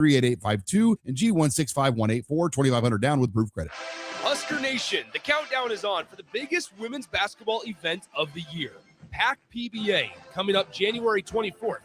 38852 and G165184, 2500 down with proof credit. Husker Nation, the countdown is on for the biggest women's basketball event of the year, PAC PBA, coming up January 24th.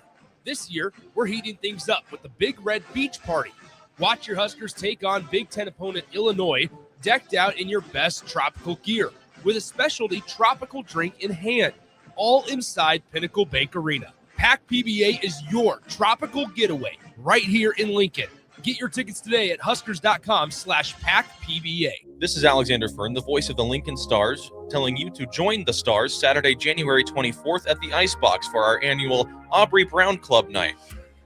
This year, we're heating things up with the Big Red Beach Party. Watch your Huskers take on Big Ten opponent Illinois, decked out in your best tropical gear, with a specialty tropical drink in hand, all inside Pinnacle Bank Arena. PAC PBA is your tropical getaway right here in Lincoln. Get your tickets today at huskers.com/PACPBA. This is Alexander Fern, the voice of the Lincoln Stars, telling you to join the Stars Saturday, January 24th at the Icebox for our annual Aubrey Brown Club night.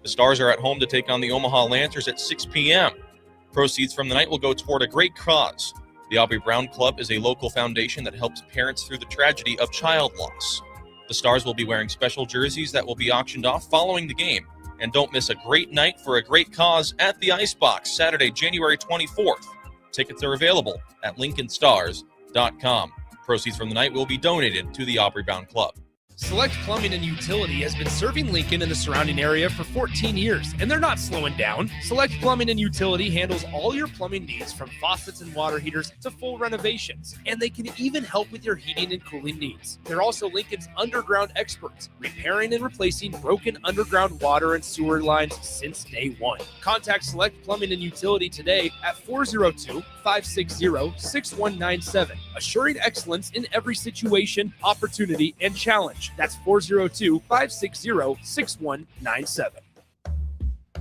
The Stars are at home to take on the Omaha Lancers at 6 p.m. Proceeds from the night will go toward a great cause. The Aubrey Brown Club is a local foundation that helps parents through the tragedy of child loss. The Stars will be wearing special jerseys that will be auctioned off following the game. And don't miss a great night for a great cause at the Icebox, Saturday, January 24th. Tickets are available at lincolnstars.com. Proceeds from the night will be donated to the Aubrey Brown Club. Select Plumbing and Utility has been serving Lincoln and the surrounding area for 14 years, and they're not slowing down. Select Plumbing and Utility handles all your plumbing needs, from faucets and water heaters to full renovations, and they can even help with your heating and cooling needs. They're also Lincoln's underground experts, repairing and replacing broken underground water and sewer lines since day one. Contact Select Plumbing and Utility today at 402-560-6197, assuring excellence in every situation, opportunity, and challenge. That's 402-560-6197.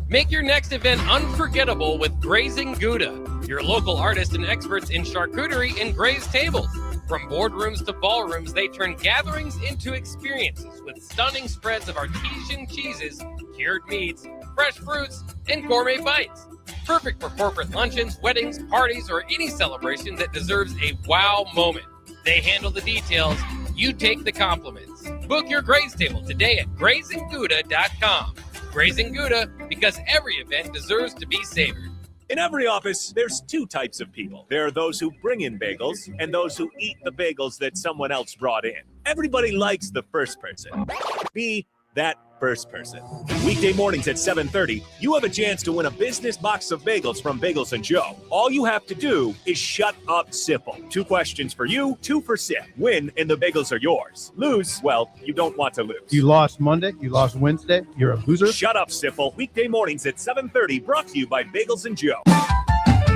Make your next event unforgettable with Grazing Gouda, your local artists and experts in charcuterie and grazed tables. From boardrooms to ballrooms, they turn gatherings into experiences with stunning spreads of artesian cheeses, cured meats, fresh fruits, and gourmet bites. Perfect for corporate luncheons, weddings, parties, or any celebration that deserves a wow moment. They handle the details. You take the compliments. Book your graze table today at GrazingGouda.com. Grazing Gouda, because every event deserves to be savored. In every office, there's two types of people. There are those who bring in bagels and those who eat the bagels that someone else brought in. Everybody likes the first person. Be that first person. Weekday mornings at 7:30, you have a chance to win a business box of bagels from Bagels & Joe. All you have to do is shut up, Sipple. 2 questions for you, 2 for Sip. Win, and the bagels are yours. Lose, well, you don't want to lose. You lost Monday, you lost Wednesday, you're a loser. Shut up, Sipple. Weekday mornings at 7:30, brought to you by Bagels & Joe.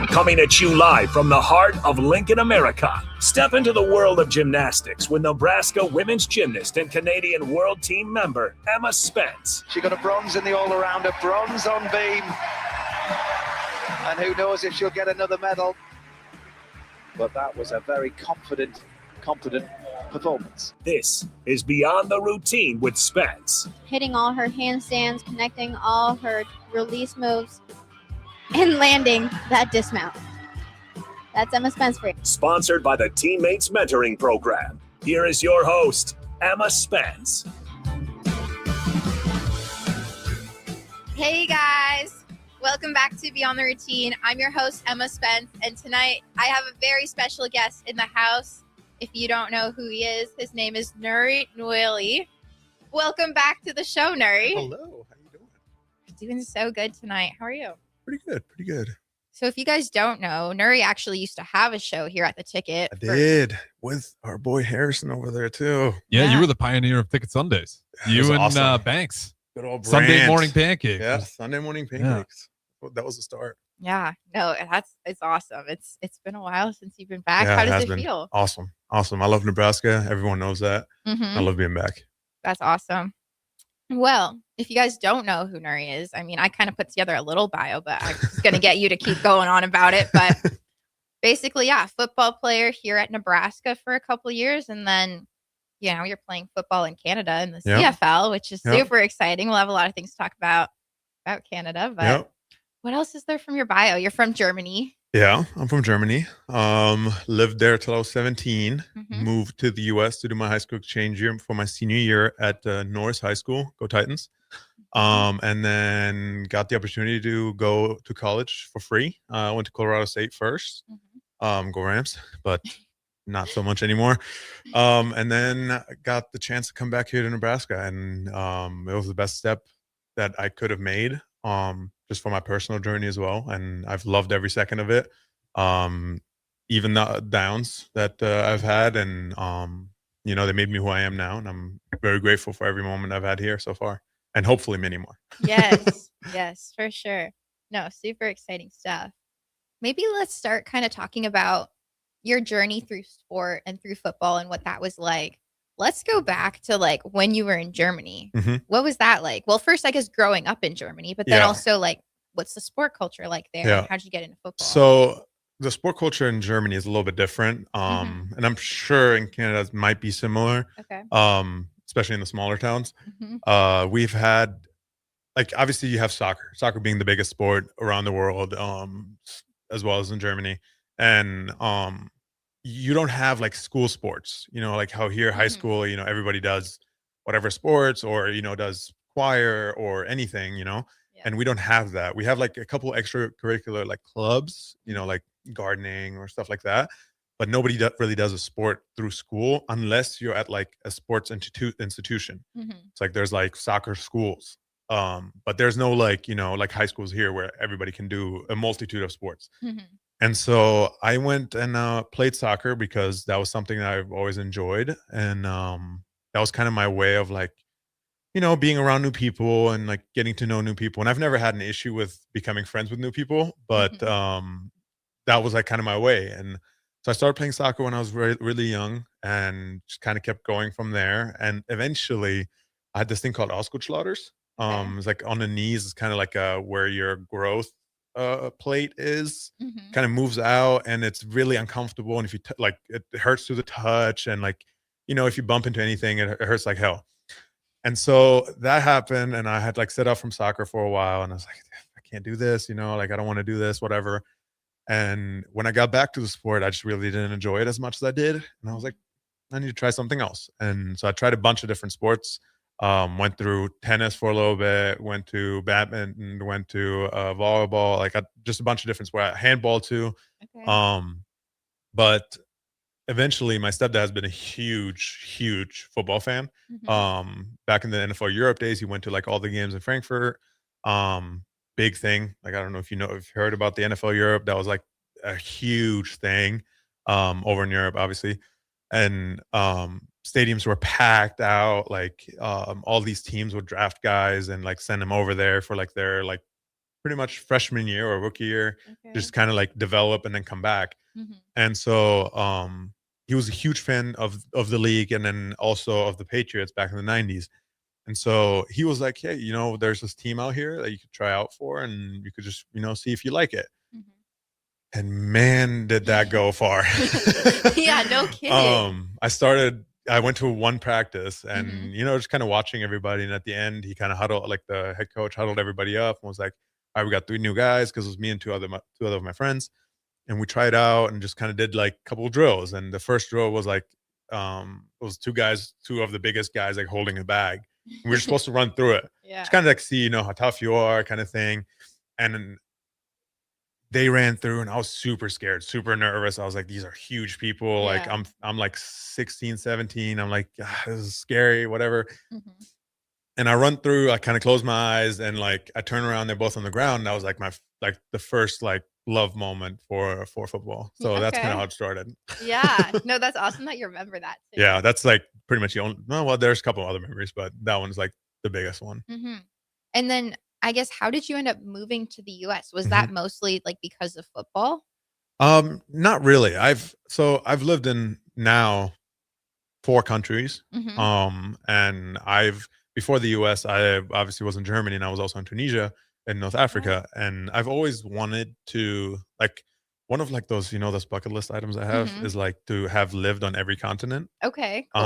Coming at you live from the heart of Lincoln, America. Step into the world of gymnastics with Nebraska women's gymnast and Canadian world team member, Emma Spence. She got a bronze in the all-around, a bronze on beam. And who knows if she'll get another medal. But that was a very confident performance. This is Beyond the Routine with Spence. Hitting all her handstands, connecting all her release moves, and landing that dismount. That's Emma Spence for you. Sponsored by the Teammates Mentoring Program. Here is your host, Emma Spence. Hey guys, welcome back to Beyond the Routine. I'm your host, Emma Spence, and tonight I have a very special guest in the house. If you don't know who he is, his name is Nouredin Nouili. Welcome back to the show, Nuri. Hello, how you doing? Doing so good tonight. How are you? Pretty good. So if you guys don't know, Nuri actually used to have a show here at the Ticket. I did, with our boy Harrison over there too. Yeah, you were the pioneer of Ticket Sundays. You and awesome. Banks. Good old Sunday brand. morning pancakes. Yeah, Sunday morning pancakes. Well, that was the start. Yeah, no, it's awesome. It's been a while since you've been back. Yeah, How does it been feel? Awesome. I love Nebraska. Everyone knows that. Mhm. I love being back. That's awesome. Well, if you guys don't know who Nuri is, I mean, I kind of put together a little bio, but I'm just going to get you to keep going on about it. But basically, yeah, football player here at Nebraska for a couple of years. And then, you're playing football in Canada in the CFL, which is super exciting. We'll have a lot of things to talk about Canada. But what else is there from your bio? You're from Germany. Yeah, I'm from Germany. Lived there till I was 17. Mm-hmm. Moved to the U.S. to do my high school exchange year for my senior year at Norris High School. Go Titans. And then got the opportunity to go to college for free. I went to Colorado State first. Go Rams, but not so much anymore. And then got the chance to come back here to Nebraska, and it was the best step that I could have made. just for my personal journey as well. And I've loved every second of it. Even the downs that I've had, and they made me who I am now, and I'm very grateful for every moment I've had here so far, and hopefully many more. Yes, yes, for sure. No, super exciting stuff. Maybe let's start kind of talking about your journey through sport and through football and what that was like. Let's go back to like when you were in Germany. Mhm. What was that like? Well, first, I guess growing up in Germany, but then Yeah. also like, what's the sport culture like there? Yeah. And how'd you get into football? So the sport culture in Germany is a little bit different, Mhm. and I'm sure in Canada it might be similar, Okay. especially in the smaller towns. Mhm. We've had, like, obviously you have soccer being the biggest sport around the world, as well as in Germany, and you don't have like school sports, like how here high Mhm. school, everybody does whatever sports, or does choir or anything, Yeah. and we don't have that. We have like a couple extracurricular like clubs, like gardening or stuff like that, but nobody really does a sport through school unless you're at like a sports institution. Mhm. It's like there's like soccer schools, but there's no like like high schools here where everybody can do a multitude of sports. Mhm. And so I went and played soccer because that was something that I've always enjoyed, and that was kind of my way of like being around new people and like getting to know new people. And I've never had an issue with becoming friends with new people, but Mhm. that was like kind of my way. And so I started playing soccer when I was really young, and just kind of kept going from there. And eventually, I had this thing called Auskurzschlauders. Okay. It's like on the knees. It's kind of like where your growth plate is, Mhm. kind of moves out, and it's really uncomfortable. And if you like, it hurts to the touch, and like if you bump into anything, it hurts like hell. And so that happened, and I had like set up from soccer for a while, and I was like, I can't do this, like I don't want to do this, whatever. And when I got back to the sport, I just really didn't enjoy it as much as I did. And I was like, I need to try something else. And so I tried a bunch of different sports. Went through tennis for a little bit, went to badminton, went to volleyball, like just a bunch of different sports, handball too. Okay. But eventually my stepdad has been a huge football fan. Mhm. Back in the NFL Europe days, he went to like all the games in Frankfurt. Big thing. Like, I don't know if if you've heard about the NFL Europe. That was like a huge thing over in Europe, obviously. And stadiums were packed out. Like all these teams would draft guys and like send them over there for like their like pretty much freshman year or rookie year, Okay. just kind of like develop and then come back. Mhm. And so he was a huge fan of the league, and then also of the Patriots back in the 90s. And so he was like, hey, there's this team out here that you could try out for, and you could just, see if you like it. Mhm. And man, did that go far. Yeah, no kidding. I went to one practice, and, Mhm. just kind of watching everybody. And at the end, he kind of huddled, like the head coach huddled everybody up and was like, all right, we got 3 new guys, because it was me and two other of my friends. And we tried out and just kind of did like a couple of drills. And the first drill was like, it was 2 of the biggest guys like holding a bag. And we were supposed to run through it. Yeah. Just kind of like see, how tough you are, kind of thing. And they ran through, and I was super scared, super nervous. I was like, these are huge people. Like Yeah. I'm like 16, 17. I'm like, this is scary, whatever. Mhm. And I run through, I kind of close my eyes, and like I turn around, they're both on the ground. And that was like the first like love moment for football. So that's kind of Okay. how it started. Yeah. No, that's awesome that you remember that too. Yeah, that's like pretty much the only, well, there's a couple other memories, but that one's like the biggest one. Mhm. And then I guess how did you end up moving to the US? Was Mhm. that mostly like because of football? Not really. I've lived in now 4 countries. Mhm. And before the US, I obviously was in Germany, and I was also in Tunisia and North Africa. And I've always wanted to, like, one of like those, those bucket list items I have Mhm. is like to have lived on every continent. Okay, cool.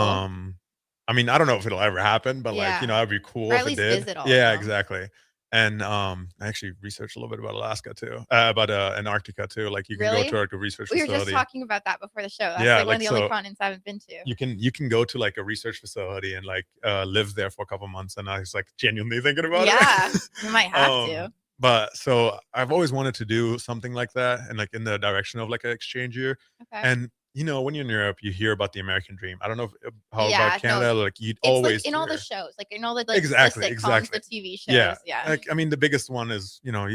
I mean, I don't know if it'll ever happen, but like, Yeah. it'd be cool Or if at it least did. visit all of Yeah, them. exactly. And I actually researched a little bit about Alaska too, about Antarctica too. Like you can go Really? to like a research We were just facility. talking about that before the show. That's Yeah, like one of like the only so continents I haven't been to. you can go to like a research facility and like live there for a couple months. And I was like genuinely thinking about Yeah, it. you might have to. But so I've always wanted to do something like that, and like in the direction of like an exchange year. Okay. And you know, when you're in Europe, you hear about the American dream. I don't know how Yeah, about Canada, like you'd It's always like in all the hear. shows, like in all the like Exactly, the sitcoms, exactly. the TV shows. Yeah. Yeah. Like, I mean, the biggest one is, you know,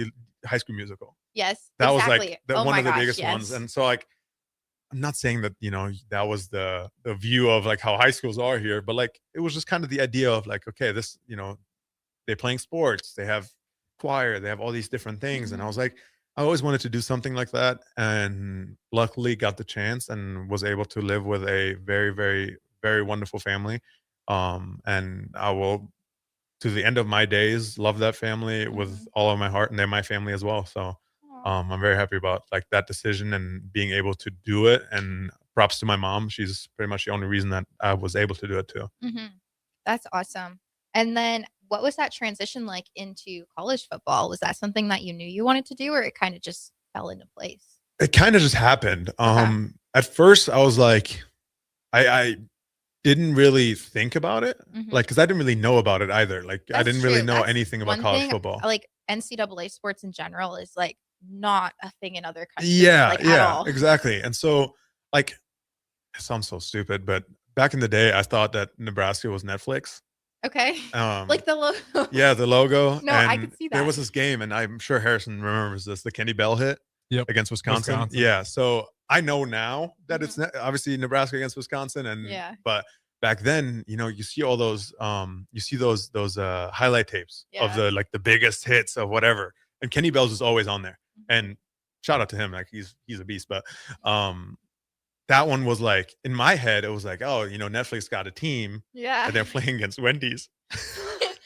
High School Musical. Yes. That was exactly. like Oh one my of the gosh, biggest ones. yes. And so like, I'm not saying that, you know, that was the view of like how high schools are here, but like it was just kind of the idea of like, okay, this, you know, they're playing sports, they have choir, they have all these different things. And I was like, I always wanted to do something like that, and luckily got the chance and was able to live with a very, very, very wonderful family. And I will, to the end of my days, love that family with all of my heart, and they're my family as well. So I'm very happy about like that decision and being able to do it. And props to my mom. She's pretty much the only reason that I was able to do it too. That's awesome. And then what was that transition like into college football? Was that something that you knew you wanted to do, or it kind of just fell into place? It kind of just happened. At first I was like, I didn't really think about it, like, because I didn't really know about it either. Like, I didn't really know anything about college football. Like NCAA sports in general is like not a thing in other countries. Yeah, like, at all. exactly. And so, like, it sounds so stupid, but back in the day, I thought that Nebraska was Netflix. Okay. Like the logo. Yeah, the logo. No, and I could see that. There was this game, and I'm sure Harrison remembers this, the Kenny Bell hit against Wisconsin. Yeah. So I know now that it's obviously Nebraska against Wisconsin. And but back then, you know, you see all those those highlight tapes of the biggest hits of whatever. And Kenny Bell's is always on there. And shout out to him, like he's a beast. But that one was like, in my head, it was like, oh, you know, Netflix got a team. Yeah. And they're playing against Wendy's.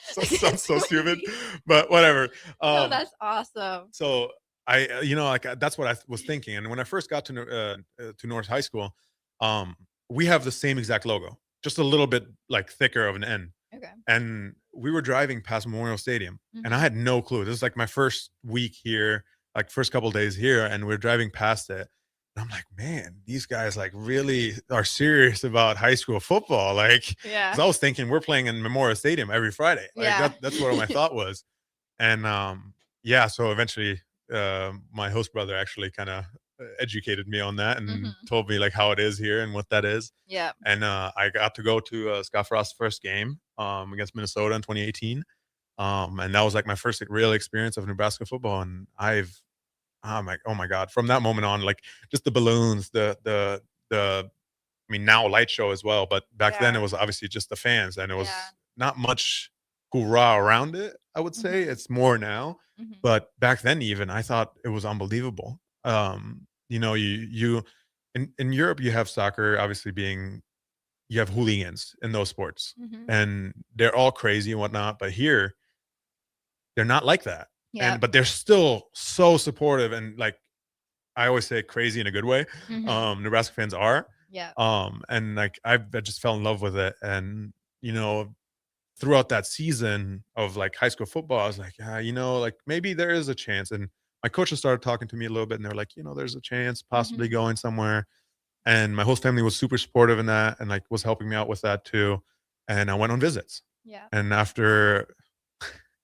Sounds so stupid, but whatever. No, that's awesome. So I, you know, like that's what I was thinking. And when I first got to North High School, we have the same exact logo, just a little bit like thicker of an N. Okay. And we were driving past Memorial Stadium, and I had no clue. This is like my first week here, like first couple days here, and we're driving past it. And I'm like, man, these guys like really are serious about high school football. Like, because I was thinking we're playing in Memorial Stadium every Friday. Like that's what my thought was. And so eventually my host brother actually kind of educated me on that and told me like how it is here and what that is. Yeah. And I got to go to Scott Frost's first game against Minnesota in 2018. And that was like my first real experience of Nebraska football. And I'm like, oh my God, from that moment on, like just the balloons, the I mean, now light show as well, but back then it was obviously just the fans, and it was not much hoorah around it, I would say. It's more now, but back then even I thought it was unbelievable. You know, you in Europe, you have soccer obviously you have hooligans in those sports, and they're all crazy and whatnot, but here they're not like that. But they're still so supportive, and like I always say, crazy in a good way. Nebraska fans are. Yeah. And like I just fell in love with it. And you know, throughout that season of like high school football, I was like, you know, like maybe there is a chance. And my coaches started talking to me a little bit, and they're like, you know, there's a chance possibly going somewhere. And my whole family was super supportive in that, and like was helping me out with that too. And I went on visits. Yeah. And after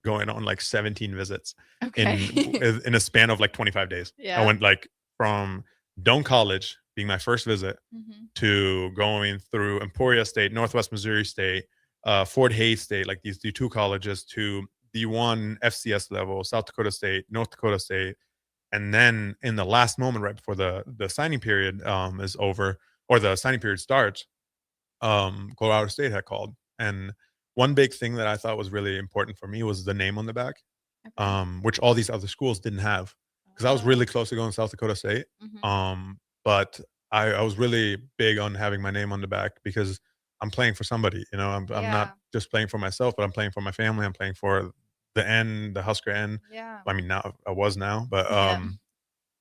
going on like 17 visits in a span of like 25 days. I went like from Doane College being my first visit to going through Emporia State, Northwest Missouri State, Fort Hays State, like these two colleges, to D1 FCS level, South Dakota State, North Dakota State. And then in the last moment, right before the signing period is over, or the signing period starts, Colorado State had called. And one big thing that I thought was really important for me was the name on the back, which all these other schools didn't have, because I was really close to going to South Dakota State. But I was really big on having my name on the back, because I'm playing for somebody, you know, I'm not just playing for myself, but I'm playing for my family. I'm playing for the Husker N. Yeah. I mean, now I was now, but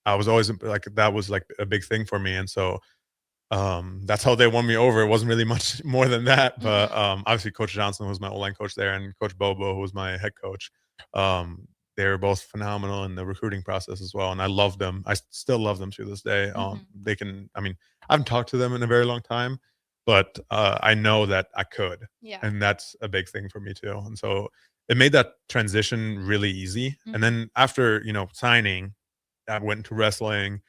I was always like, that was like a big thing for me. And so that's how they won me over. It wasn't really much more than that, but obviously Coach Johnson was my O-line coach there, and Coach Bobo, who was my head coach. They were both phenomenal in the recruiting process as well, and I loved them. I still love them to this day. They can, I mean, I haven't talked to them in a very long time, but I know that I could, and that's a big thing for me too. And so it made that transition really easy. And then after, you know, signing, I went into wrestling.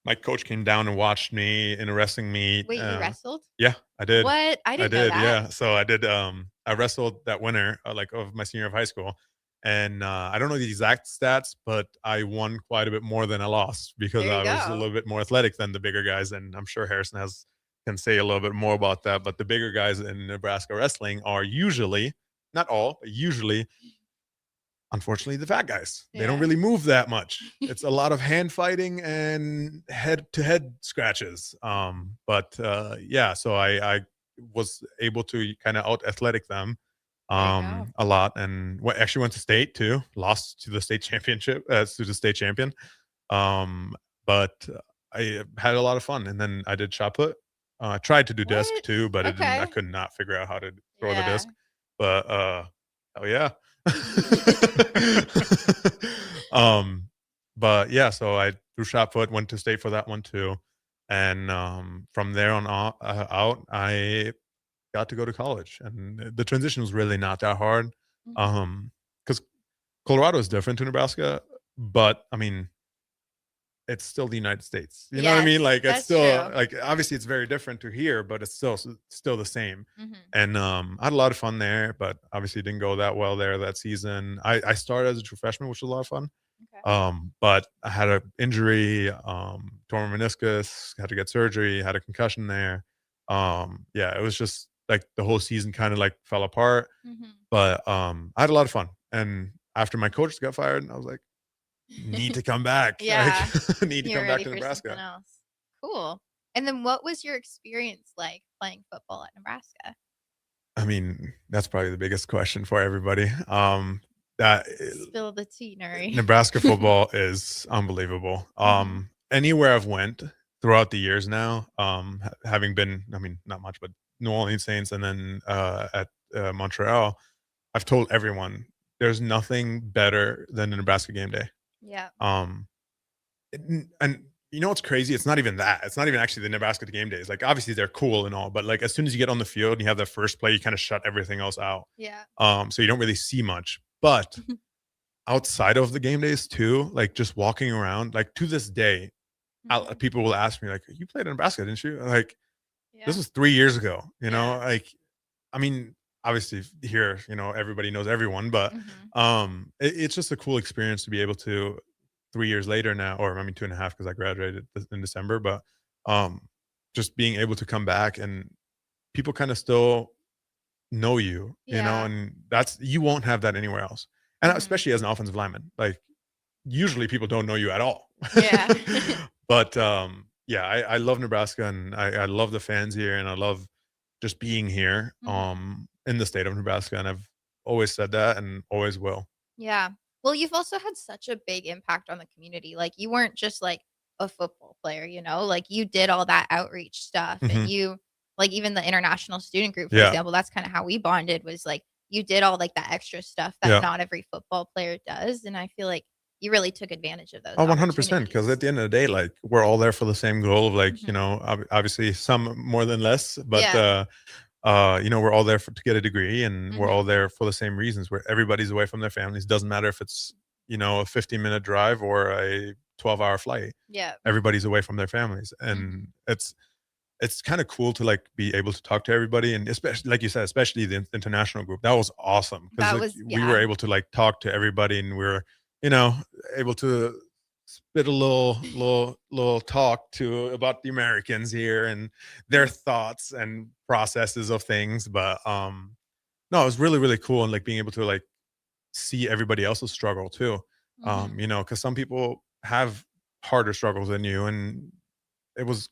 my coach came down and watched me in a wrestling meet. Wait, you wrestled? Yeah, I did. What? I didn't know that. Yeah. So I did. I wrestled that winter, like of my senior of high school, and I don't know the exact stats, but I won quite a bit more than I lost because There you I was a go. little bit more athletic than the bigger guys, and I'm sure Harrison can say a little bit more about that. But the bigger guys in Nebraska wrestling are usually, not all, but usually, unfortunately, the fat guys. They don't Yeah. really move that much. It's a lot of hand fighting and head to head scratches. Yeah, so I was able to kind of out athletic them a lot, and actually went to state too. Lost to the state championship, to the state champion. But I had a lot of fun, and then I did shot put. I tried to do disc too, but it didn't. I could not figure out how to throw the disc. But hell yeah. But yeah, so I threw shot put, went to state for that one too, and from there on out, I got to go to college, and the transition was really not that hard, because Colorado is different to Nebraska, but I mean, it's still the United States. You know what I mean? Like it's still like obviously it's very different to here, but it's still the same. And I had a lot of fun there, but obviously didn't go that well there that season. I started as a true freshman, which was a lot of fun. But I had an injury, tore my meniscus, had to get surgery, had a concussion there. Yeah, it was just like the whole season kind of like fell apart. But I had a lot of fun. And after my coach got fired, I was like, need to come back. Yeah. Like, need to You're come back ready to for Nebraska. something else. Cool. And then what was your experience like playing football at Nebraska? I mean, that's probably the biggest question for everybody. Spill the tea, Nuri. Nebraska football is unbelievable. Anywhere I've went throughout the years now, having been, I mean, not much, but New Orleans Saints and then at Montreal, I've told everyone there's nothing better than the Nebraska game day. Yeah. And you know what's crazy? It's not even that. It's not even actually the Nebraska game days. Like obviously they're cool and all, but like as soon as you get on the field and you have that first play, you kind of shut everything else out. Yeah. So you don't really see much. But outside of the game days too, like just walking around, like to this day, people will ask me like, "You played in Nebraska, didn't you?" Like, this was 3 years ago. You know, like, I mean, obviously here, you know, everybody knows everyone, but it's just a cool experience to be able to 3 years later now, or I mean 2.5 because I graduated in December, but just being able to come back and people kind of still know you, you know, and you won't have that anywhere else. And especially as an offensive lineman, like usually people don't know you at all. Yeah. But yeah, I love Nebraska and I love the fans here and I love just being here in the state of Nebraska. And I've always said that and always will. Yeah. Well, you've also had such a big impact on the community. Like you weren't just like a football player, you know, like you did all that outreach stuff and you like even the international student group, for example, that's kind of how we bonded was like you did all like that extra stuff that not every football player does. And I feel like you really took advantage of those. Oh, 100%. Because at the end of the day, like we're all there for the same goal of like, you know, obviously some more than less, but you know, we're all there to get a degree and we're all there for the same reasons where everybody's away from their families. Doesn't matter if it's, you know, a 15-minute drive or a 12-hour flight. Yeah. Everybody's away from their families. And it's kind of cool to like be able to talk to everybody. And especially, like you said, especially the international group, that was awesome. Because like, we were able to like talk to everybody and we were, you know, able to spit a little talk about the Americans here and their thoughts and processes of things. But no, it was really, really cool. And like being able to like see everybody else's struggle too. You know, because some people have harder struggles than you. And it was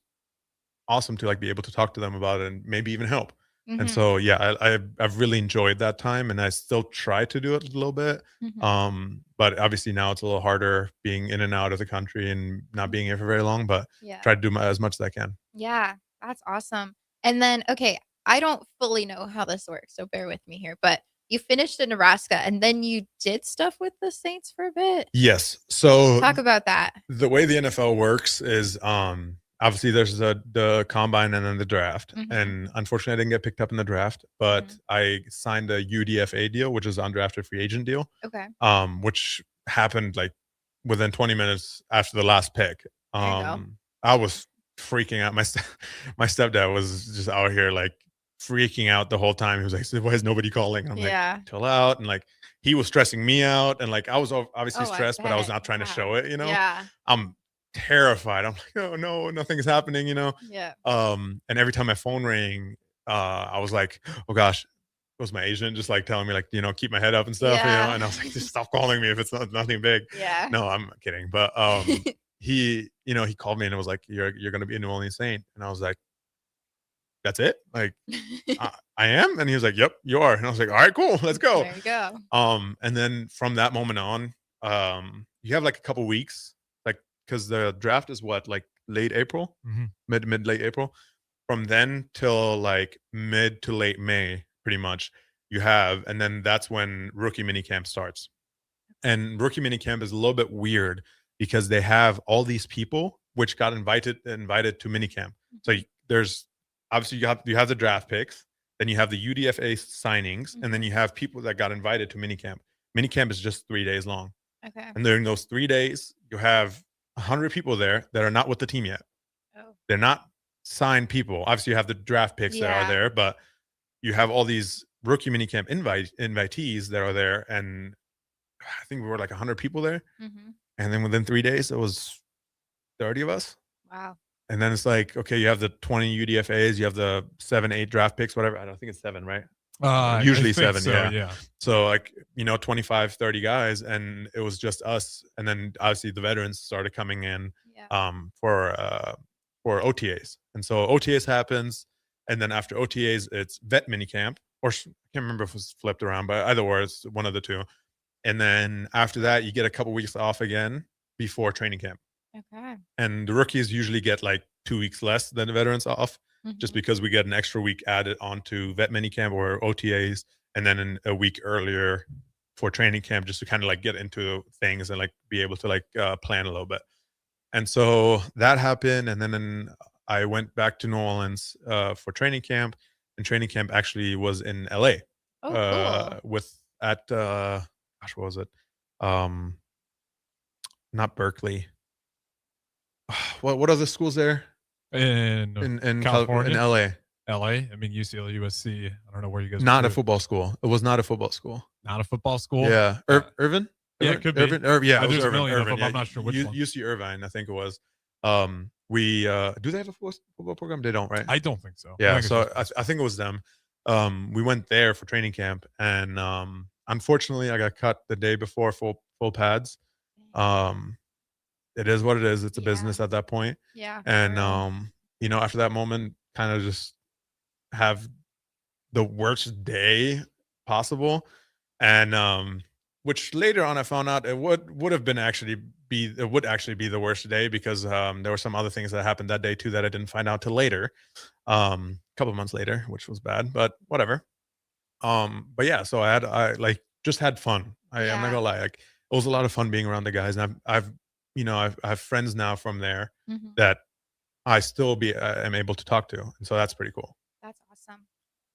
awesome to like be able to talk to them about it and maybe even help. And so, yeah, I've really enjoyed that time and I still try to do it a little bit. But obviously now it's a little harder being in and out of the country and not being here for very long, but try to do as much as I can. Yeah, that's awesome. And then, okay, I don't fully know how this works, so bear with me here, but you finished in Nebraska and then you did stuff with the Saints for a bit. Yes. So talk about that. The way the NFL works is, obviously there's the combine and then the draft. And unfortunately I didn't get picked up in the draft, but I signed a UDFA deal, which is undrafted free agent deal. Okay. Which happened like within 20 minutes after the last pick. I was freaking out. My stepdad was just out here like freaking out the whole time. He was like, "So why is nobody calling?" I'm Yeah. like, "Chill out." And like he was stressing me out, and like I was obviously Oh, I stressed, but I was bet. not trying to Yeah. show it. Yeah. I'm terrified. I'm like, "Oh no, nothing's happening." Yeah. And every time my phone rang, I was like, "Oh gosh." It was my agent just like telling me like, keep my head up and stuff, Yeah. and I was like, just stop calling me if it's nothing big. Yeah. No, I'm kidding. But he called me and it was like, you're going to be in New Orleans Saint. And I was like, that's it? Like, I am? And he was like, yep, you are. And I was like, all right, cool, let's go. There you go. And then from that moment on, you have like a couple weeks, like, because the draft is what, like late April, mid late April. From then till like mid to late May, pretty much you have, and then that's when rookie minicamp starts. And rookie minicamp is a little bit weird because they have all these people which got invited to minicamp. So there's obviously you have the draft picks, then you have the UDFA signings, and then you have people that got invited to minicamp. Minicamp is just 3 days long. Okay. And during those 3 days, you have 100 people there that are not with the team yet. Oh. They're not signed people. Obviously, you have the draft picks that are there, but you have all these rookie minicamp invitees that are there, and I think we were like 100 people there. And then within 3 days, it was 30 of us. Wow. And then it's like, okay, you have the 20 UDFAs, you have the 7, 8 draft picks, whatever. I don't think it's 7, right? Usually I think 7, so, yeah. So like, 25, 30 guys, and it was just us. And then obviously the veterans started coming in for OTAs. And so OTAs happens, and then after OTAs, it's vet minicamp, or I can't remember if it was flipped around, but either way, it's one of the two. And then after that, you get a couple weeks off again before training camp. Okay. And the rookies usually get like 2 weeks less than the veterans off, just because we get an extra week added onto vet minicamp or OTAs, and then a week earlier for training camp, just to kind of like get into things and like be able to like plan a little bit. And so that happened, and then I went back to New Orleans for training camp, and training camp actually was in LA. Oh, cool. What was it? Not Berkeley. What are the schools there? In in California? LA. LA? I mean, UCLA, USC. I don't know where you guys Not were. a football school. It was not a football school. Not a football school? Yeah. Irvin? Yeah, it could be. Yeah, it was There's a Irvin. million of Irvin. them. I'm not sure which one. UC Irvine, I think it was. We do they have a football program? They don't, right? I don't think so. Yeah, I think so I think it was them. We went there for training camp, and unfortunately, I got cut the day before full pads. It is what it is. It's a business at that point. Yeah. And after that moment, kind of just have the worst day possible, and which later on I found out it would actually be the worst day, because there were some other things that happened that day too that I didn't find out till later, a couple of months later, which was bad, but whatever. But yeah, so I like just had fun. I'm not gonna lie, like it was a lot of fun being around the guys, and I have friends now from there that I still am able to talk to, and so that's pretty cool. That's awesome.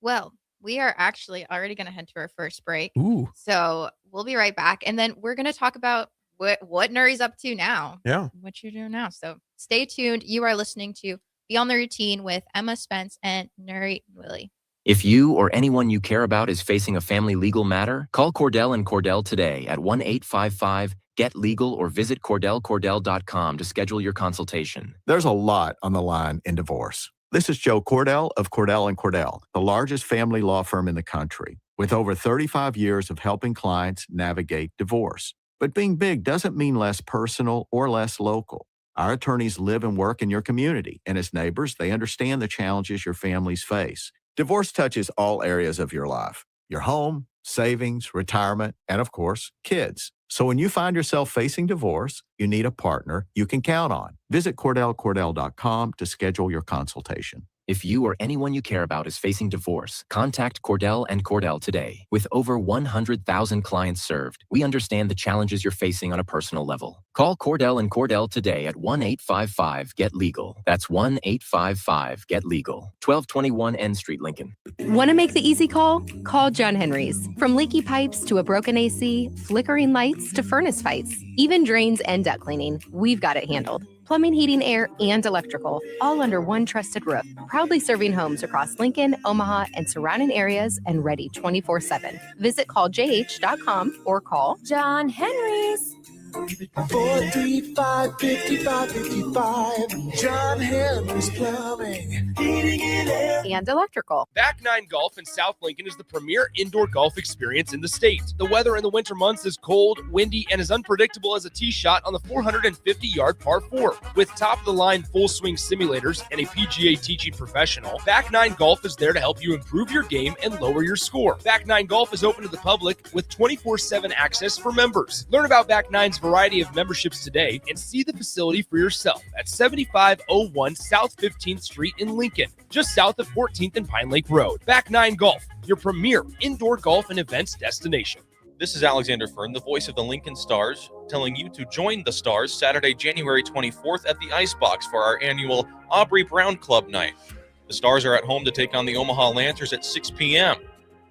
Well, we are actually already going to head to our first break. Ooh. So we'll be right back, and then we're going to talk about what Nouri's up to now. Yeah. What you're doing now. So stay tuned. You are listening to Beyond the Routine with Emma Spence and Nouredin Nouili. If you or anyone you care about is facing a family legal matter, call Cordell & Cordell today at 1-855-GET-LEGAL or visit CordellCordell.com to schedule your consultation. There's a lot on the line in divorce. This is Joe Cordell of Cordell & Cordell, the largest family law firm in the country, with over 35 years of helping clients navigate divorce. But being big doesn't mean less personal or less local. Our attorneys live and work in your community, and as neighbors, they understand the challenges your families face. Divorce touches all areas of your life: your home, savings, retirement, and of course, kids. So when you find yourself facing divorce, you need a partner you can count on. Visit CordellCordell.com to schedule your consultation. If you or anyone you care about is facing divorce, contact Cordell & Cordell today. With over 100,000 clients served, we understand the challenges you're facing on a personal level. Call Cordell & Cordell today at 1-855-GET-LEGAL. That's 1-855-GET-LEGAL. 1221 N Street, Lincoln. Want to make the easy call? Call John Henry's. From leaky pipes to a broken AC, flickering lights to furnace fights, even drains and duct cleaning, we've got it handled. Plumbing, heating, air, and electrical, all under one trusted roof. Proudly serving homes across Lincoln, Omaha, and surrounding areas, and ready 24/7. Visit calljh.com or call John Henry's. 435-5555. John Henry's Plumbing, Heating and Air. And electrical. Back Nine Golf in South Lincoln is the premier indoor golf experience in the state. The weather in the winter months is cold, windy, and as unpredictable as a tee shot on the 450-yard par 4. With top-of-the-line full-swing simulators and a PGA teaching professional, Back Nine Golf is there to help you improve your game and lower your score. Back Nine Golf is open to the public with 24/7 access for members. Learn about Back Nine's variety of memberships today and see the facility for yourself at 7501 South 15th Street in Lincoln, just south of 14th and Pine Lake Road. Back Nine Golf, your premier indoor golf and events destination. This is Alexander Fern, the voice of the Lincoln Stars, telling you to join the Stars Saturday, January 24th at the Icebox for our annual Aubrey Brown Club night. The Stars are at home to take on the Omaha Lancers at 6 p.m.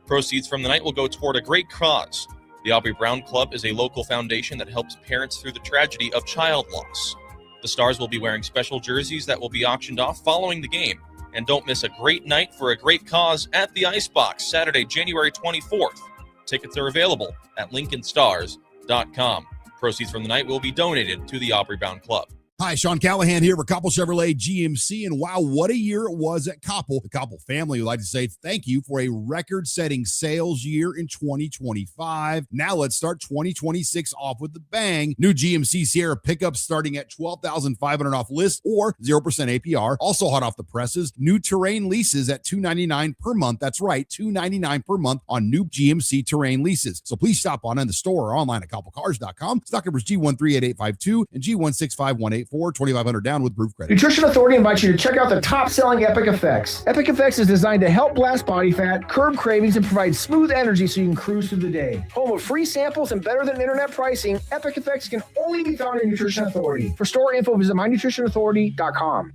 Proceeds from the night will go toward a great cause. The Aubrey Brown Club is a local foundation that helps parents through the tragedy of child loss. The Stars will be wearing special jerseys that will be auctioned off following the game. And don't miss a great night for a great cause at the Icebox, Saturday, January 24th. Tickets are available at lincolnstars.com. Proceeds from the night will be donated to the Aubrey Brown Club. Hi, Sean Callahan here for Koppel Chevrolet GMC, and wow, what a year it was at Koppel. The Koppel family would like to say thank you for a record-setting sales year in 2025. Now let's start 2026 off with the bang. New GMC Sierra pickups starting at $12,500 off list or 0% APR. Also hot off the presses, new Terrain leases at $299 per month. That's right, $299 per month on new GMC Terrain leases. So please stop on in the store or online at koppelcars.com. Stock numbers G138852 and G16518. 2,500 down with proof credit. Nutrition Authority invites you to check out the top-selling Epic Effects. Epic Effects is designed to help blast body fat, curb cravings, and provide smooth energy so you can cruise through the day. Home of free samples and better than internet pricing, Epic Effects can only be found in Nutrition Authority. For store info, visit mynutritionauthority.com.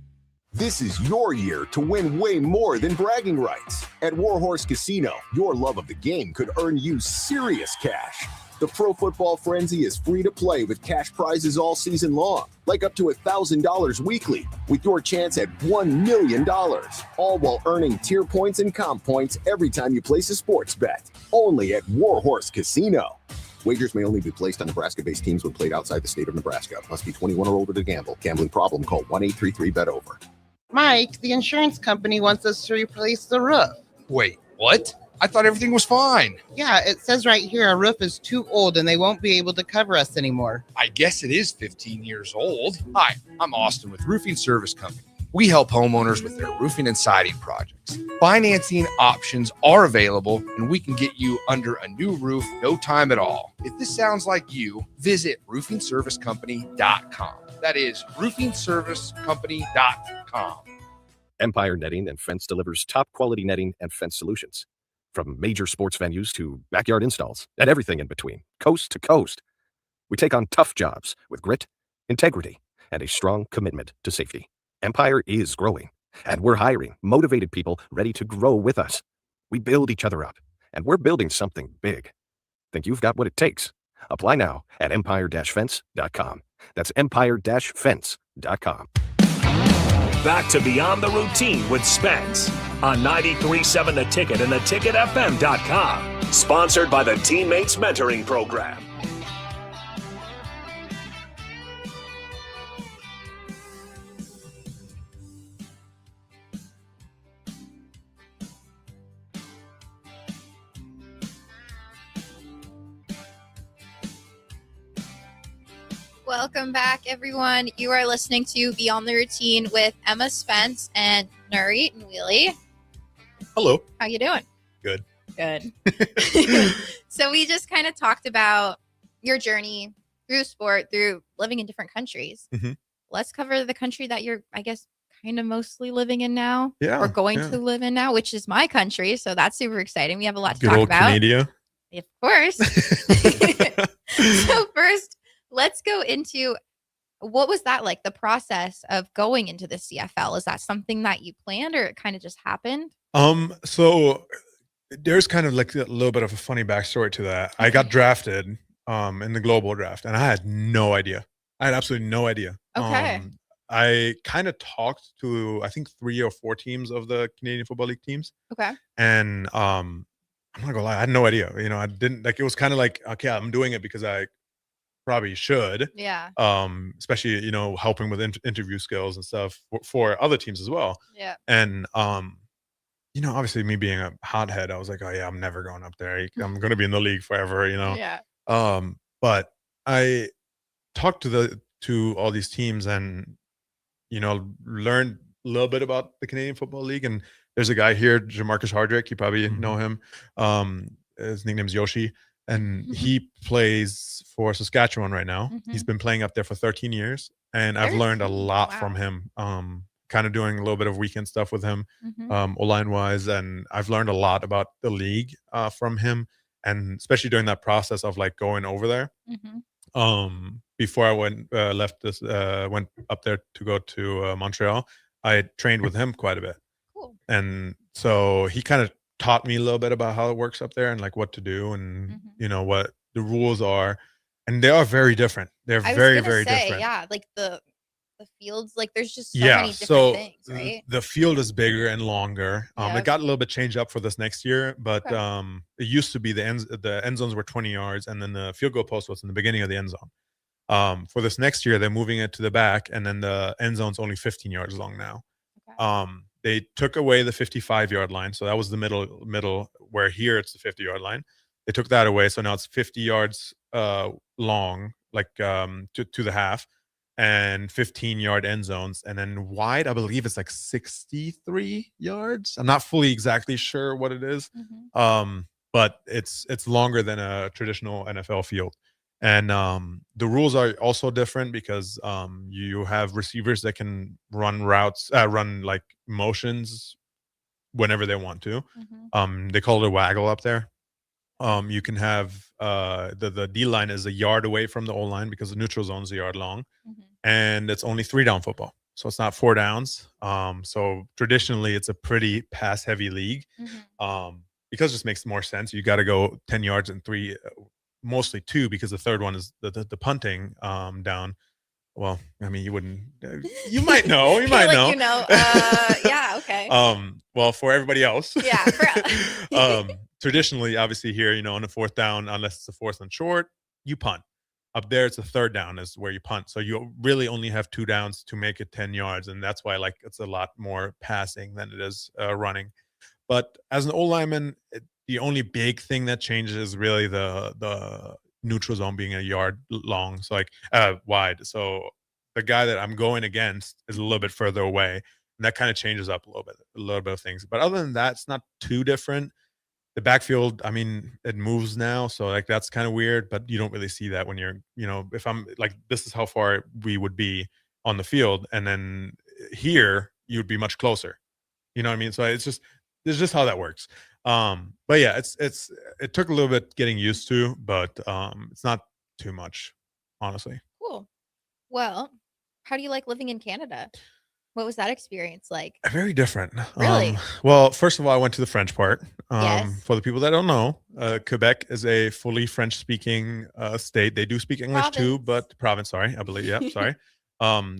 This is your year to win way more than bragging rights. At Warhorse Casino, your love of the game could earn you serious cash. The Pro Football Frenzy is free to play with cash prizes all season long, like up to $1,000 weekly, with your chance at $1 million, all while earning tier points and comp points every time you place a sports bet. Only at Warhorse Casino. Wagers may only be placed on Nebraska-based teams when played outside the state of Nebraska. Must be 21 or older to gamble. Gambling problem? Call 1-833-BET-OVER. Mike, the insurance company wants us to replace the roof. Wait, what? I thought everything was fine. Yeah, it says right here our roof is too old and they won't be able to cover us anymore. I guess it is 15 years old. Hi, I'm Austin with Roofing Service Company. We help homeowners with their roofing and siding projects. Financing options are available and we can get you under a new roof no time at all. If this sounds like you, visit roofingservicecompany.com. That is roofingservicecompany.com. Empire Netting and Fence delivers top quality netting and fence solutions. From major sports venues to backyard installs and everything in between, coast to coast. We take on tough jobs with grit, integrity, and a strong commitment to safety. Empire is growing, and we're hiring motivated people ready to grow with us. We build each other up, and we're building something big. Think you've got what it takes? Apply now at empire-fence.com. That's empire-fence.com. Back to Beyond the Routine with Spence on 93.7 The Ticket and theticketfm.com. Sponsored by the Teammates Mentoring Program. Welcome back, everyone. You are listening to Beyond the Routine with Emma Spence and Nouredin Nouili. Hello. How you doing? Good. Good. So we just kind of talked about your journey through sport, through living in different countries. Mm-hmm. Let's cover the country that you're, I guess, kind of mostly living in now. Yeah. Or going to live in now, which is my country. So that's super exciting. We have a lot to Good talk old about. Canada. Of course. So first, let's go into what was that like, the process of going into the CFL? Is that something that you planned or it kind of just happened? So there's kind of like a little bit of a funny backstory to that. I got drafted in the global draft and I had no idea. I had absolutely no idea. Okay. I kind of talked to, I think, 3 or 4 teams of the Canadian Football League teams. Okay. And I'm not gonna lie, I had no idea. I didn't like. It was kind of like, okay, I'm doing it because I probably should. Yeah. Especially helping with interview skills and stuff for other teams as well. Yeah. And obviously me being a hothead, I was like, oh yeah, I'm never going up there. I'm going to be in the league forever. Yeah. But I talked to all these teams and learned a little bit about the Canadian Football League. And there's a guy here, Jamarcus Hardrick. You probably know him. His nickname's Yoshi, and he plays for Saskatchewan right now. He's been playing up there for 13 years, and I've learned a lot from him. Kind of doing a little bit of weekend stuff with him, O-line wise, and I've learned a lot about the league from him, and especially during that process of like going over there. Before I went up there to go to Montreal, I trained with him quite a bit. Cool. And so he kind of taught me a little bit about how it works up there and like what to do and what the rules are, and they are very different. They're very different. Yeah, like the fields, like there's just so many different things, right? The field is bigger and longer. It got a little bit changed up for this next year, but it used to be the end zones were 20 yards, and then the field goal post was in the beginning of the end zone. For this next year, they're moving it to the back, and then the end zone's only 15 yards long now. They took away the 55-yard line, so that was the middle. Where here it's the 50-yard line. They took that away, so now it's 50 yards long, like to the half, and 15-yard end zones, and then wide, I believe it's like 63 yards. I'm not fully exactly sure what it is, but it's longer than a traditional NFL field. And the rules are also different because you have receivers that can run routes, run like motions whenever they want to. They call it a waggle up there. You can have the D line is a yard away from the O line because the neutral zone is a yard long, and it's only 3-down football, so it's not 4 downs. So traditionally, it's a pretty pass heavy league, because it just makes more sense. You got to go 10 yards and 3. Mostly 2, because the third one is the punting down. Well, I mean, you wouldn't. You might know. You might know. Yeah. Okay. Well, for everybody else. Yeah. Traditionally, obviously, here, on a 4th down, unless it's a 4th and short, you punt. Up there, it's a 3rd down is where you punt. So you really only have 2 downs to make it 10 yards, and that's why it's a lot more passing than it is running. But as an O-lineman, the only big thing that changes is really the neutral zone being a yard long, so wide. So the guy that I'm going against is a little bit further away, and that kind of changes up a little bit of things. But other than that, it's not too different. The backfield, I mean, it moves now, so that's kind of weird, but you don't really see that when you're, if I'm this is how far we would be on the field, and then here you would be much closer. You know what I mean? So it's just how that works. But yeah, it took a little bit getting used to, but it's not too much, honestly. Cool. Well, how do you like living in Canada? What was that experience like? Very different. Really? Well, first of all, I went to the French part. Yes. For the people that don't know, Quebec is a fully French-speaking state. They do speak English too, but province. Sorry, I believe. Yeah, sorry.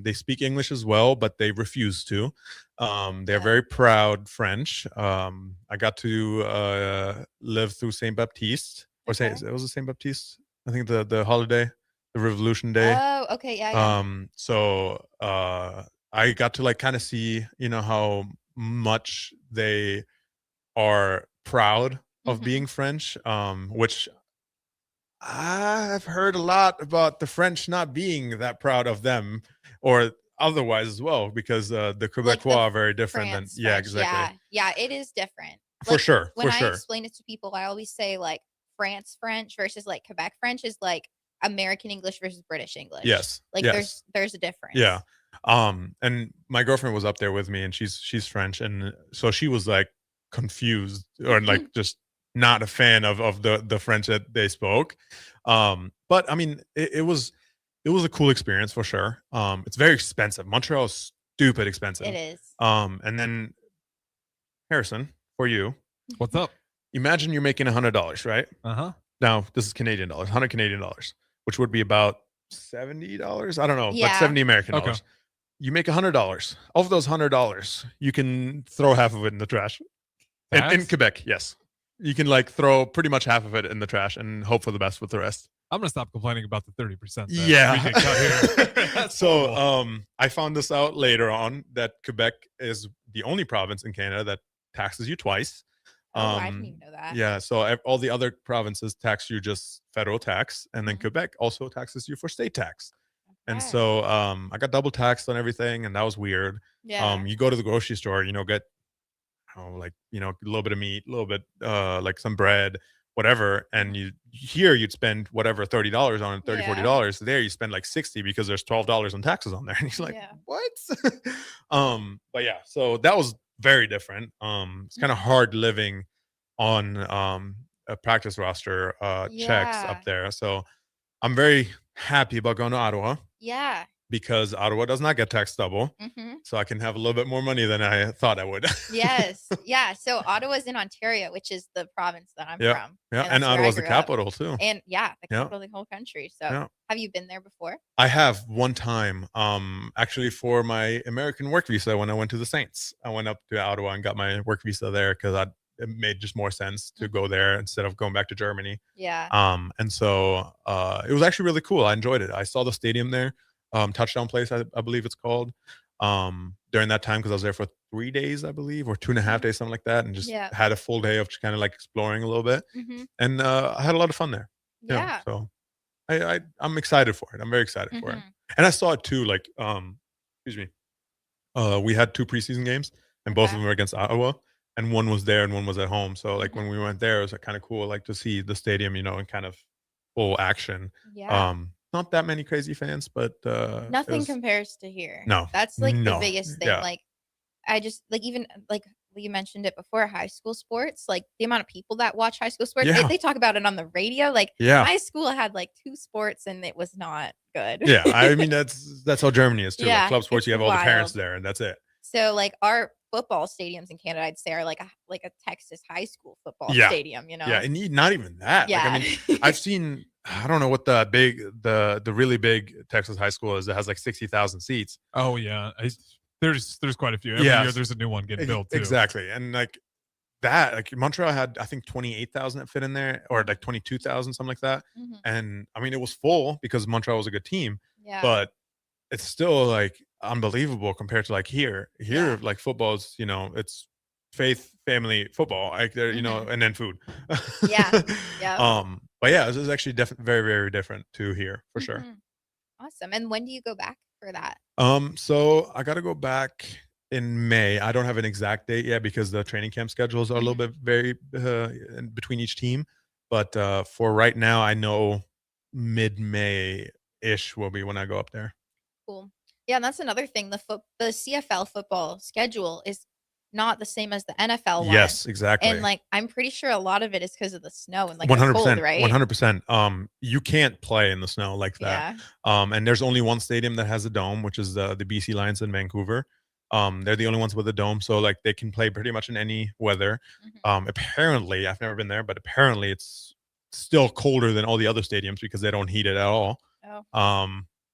They speak English as well, but they refuse to. They're very proud French. I got to live through Saint Baptiste, or it was the Saint Baptiste. I think the holiday, the Revolution Day. Oh, okay, yeah. So I got to kind of see, how much they are proud of being French, which I've heard a lot about the French not being that proud of them, or otherwise as well, because the Quebecois are very different than exactly. Yeah, it is different. For sure. When I explain it to people, I always say France French versus Quebec French is American English versus British English. Yes. There's a difference. Yeah. And my girlfriend was up there with me, and she's French, and so she was confused or just not a fan of the French that they spoke. But I mean, it was a cool experience for sure. It's very expensive. Montreal is stupid expensive. It is. And then Harrison, for you, what's up? Imagine you're making $100, right? Now this is Canadian dollars, 100 Canadian dollars, which would be about $70. I don't know, but 70 American dollars. you make $100. Of those $100, you can throw half of it in the trash. In Quebec, yes. You can like throw pretty much half of it in the trash and hope for the best with the rest. I'm gonna stop complaining about the 30%. Yeah. We get cut here. So I found this out later on that Quebec is the only province in Canada that taxes you twice. I didn't even know that. Yeah, so all the other provinces tax you just federal tax, and then Quebec also taxes you for state tax. And so I got double taxed on everything, and that was weird. Yeah. You go to the grocery store, get like a little bit of meat, a little bit like some bread, whatever, and you'd spend whatever $30 on it, $40. There you spend like $60 because there's $12 in taxes on there, and he's like, what? But yeah, so that was very different. It's kind of hard living on a practice roster checks up there. So I'm very happy about going to Ottawa. Yeah. Because Ottawa does not get taxed double. So I can have a little bit more money than I thought I would. Yes. Yeah. So Ottawa's in Ontario, which is the province that I'm from. Yeah. And Ottawa's the capital too. And the capital of the whole country. So have you been there before? I have one time. Actually for my American work visa when I went to the Saints. I went up to Ottawa and got my work visa there because it made just more sense to go there instead of going back to Germany. Yeah. And so it was actually really cool. I enjoyed it. I saw the stadium there. Touchdown Place, I believe it's called, during that time because I was there for 3 days, I believe, or 2.5 days, something like that, and just had a full day of just kind of like exploring a little bit. And I had a lot of fun there. Yeah. So I'm excited for it. I'm very excited for it. And I saw it too. Like, excuse me. We had 2 preseason games, and both of them were against Ottawa, and one was there and one was at home. So like when we went there, it was like, kind of cool, like to see the stadium, in kind of full action. Yeah. Not that many crazy fans, but nothing compares to here. No, that's like the biggest thing. Yeah. Like I just like, even like you mentioned it before, high school sports, like the amount of people that watch high school sports, they talk about it on the radio. Like my school had like 2 sports and it was not good. Yeah, I mean that's how Germany is too. Like club sports, you have all the parents wild. there, and that's it. So like our football stadiums in Canada, I'd say are like a Texas high school football stadium, Yeah, and not even that. Yeah. Like, I mean, I've seen, I don't know what the really big Texas high school is that has like 60,000 seats. Oh yeah, there's quite a few. Every year there's a new one getting built too. Exactly, and like that, like Montreal had I think 28,000 that fit in there, or like 22,000, something like that. And I mean, it was full because Montreal was a good team. Yeah. But it's still like unbelievable compared to like here. Here, like football's, it's faith, family, football, like there, and then food. Yeah. But yeah, this is actually very, very different to here for sure. Awesome. And when do you go back for that? So I got to go back in May. I don't have an exact date yet because the training camp schedules are a little bit very in between each team. But for right now, I know mid-May ish will be when I go up there. Cool. Yeah, and that's another thing. The CFL football schedule is not the same as the NFL one. Yes, exactly. And like I'm pretty sure a lot of it is because of the snow and like the cold, right? 100%. You can't play in the snow like that. And there's only one stadium that has a dome, which is the BC Lions in Vancouver. They're the only ones with a dome, so like they can play pretty much in any weather. Apparently, I've never been there, but apparently it's still colder than all the other stadiums because they don't heat it at all.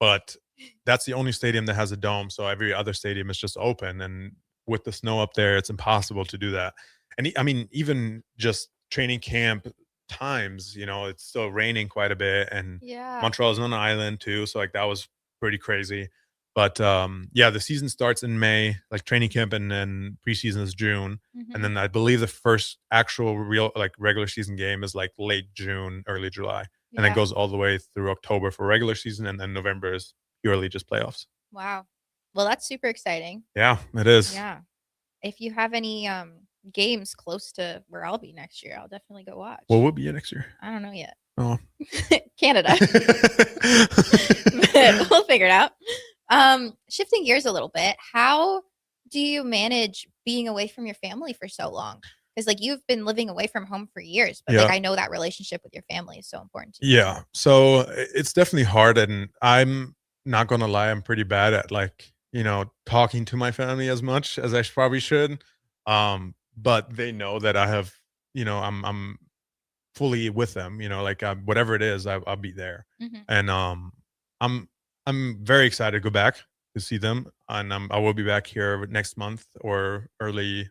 But that's the only stadium that has a dome, so every other stadium is just open, and with the snow up there, it's impossible to do that. And I mean, even just training camp times, it's still raining quite a bit, and Montreal is on an island too, so like that was pretty crazy. But the season starts in May, like training camp, and then preseason is June, and then I believe the first actual real like regular season game is like late June, early July, and then goes all the way through October for regular season, and then November is purely just playoffs. Wow. Well, that's super exciting. Yeah, it is. Yeah. If you have any games close to where I'll be next year, I'll definitely go watch. What will be you next year? I don't know yet. Oh. Canada. But we'll figure it out. Shifting gears a little bit, how do you manage being away from your family for so long? Because like you've been living away from home for years, but like I know that relationship with your family is so important to you. Yeah. So it's definitely hard, and I'm not gonna lie, I'm pretty bad at like, talking to my family as much as I probably should. But they know that I have, I'm fully with them, like whatever it is, I'll be there. And I'm very excited to go back to see them. and I will be back here next month or early.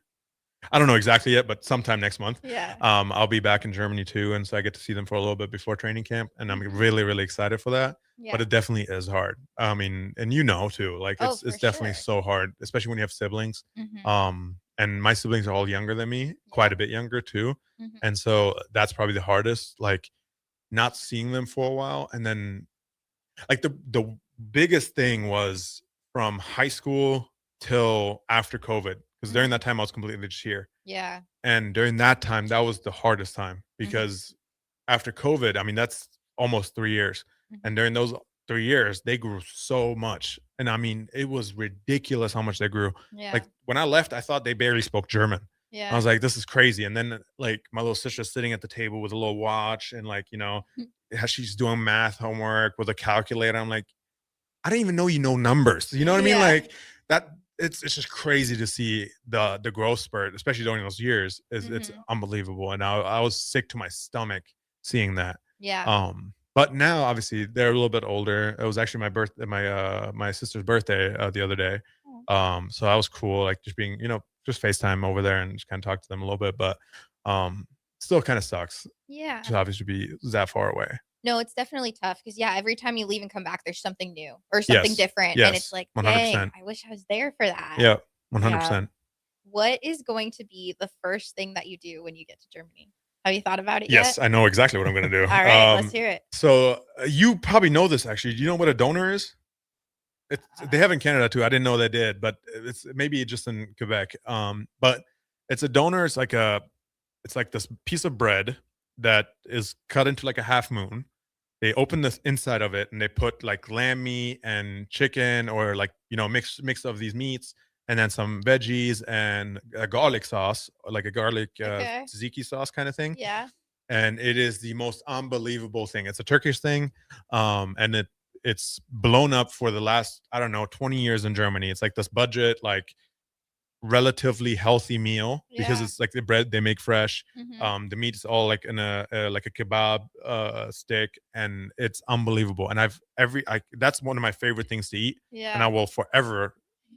I don't know exactly yet, but sometime next month. Yeah. I'll be back in Germany too, and so I get to see them for a little bit before training camp, and I'm really, really excited for that. Yeah. But it definitely is hard. I mean, and too, like it's definitely so hard, especially when you have siblings. And my siblings are all younger than me, quite a bit younger too, and so that's probably the hardest. Like not seeing them for a while, and then like the biggest thing was from high school till after COVID, because during that time I was completely just here. Yeah. And during that time, that was the hardest time because after COVID, I mean, that's almost 3 years. And during those 3 years, they grew so much. And I mean, it was ridiculous how much they grew. Yeah. Like when I left, I thought they barely spoke German. Yeah. I was like, this is crazy. And then like my little sister's sitting at the table with a little watch and like, she's doing math homework with a calculator. I'm like, I didn't even know you know numbers. You know what I mean? Like that. It's just crazy to see the growth spurt, especially during those years. It's unbelievable, and I was sick to my stomach seeing that. Yeah. But now obviously they're a little bit older. It was actually my sister's birthday the other day. So that was cool, like just being just FaceTime over there and just kind of talk to them a little bit. But still kind of sucks. Yeah. To obviously be that far away. No, it's definitely tough because every time you leave and come back, there's something new or something different, and it's like, 100%. dang, I wish I was there for that. Yeah, 100%. What is going to be the first thing that you do when you get to Germany? Have you thought about it Yes, yet? I know exactly what I'm going to do. All right, let's hear it. So you probably know this actually. Do you know what a donor is? They have in Canada too. I didn't know they did, but it's maybe just in Quebec. But it's a donor. It's like this piece of bread that is cut into like a half moon. They open the inside of it and they put like lamb meat and chicken or like mix of these meats and then some veggies and a garlic sauce, like a garlic tzatziki sauce kind of thing. Yeah. And it is the most unbelievable thing. It's a Turkish thing, and it's blown up for the last 20 years in Germany. It's like this budget like relatively healthy meal because it's like the bread they make fresh. The meat is all like in a like a kebab stick, and it's unbelievable. And that's one of my favorite things to eat. And I will forever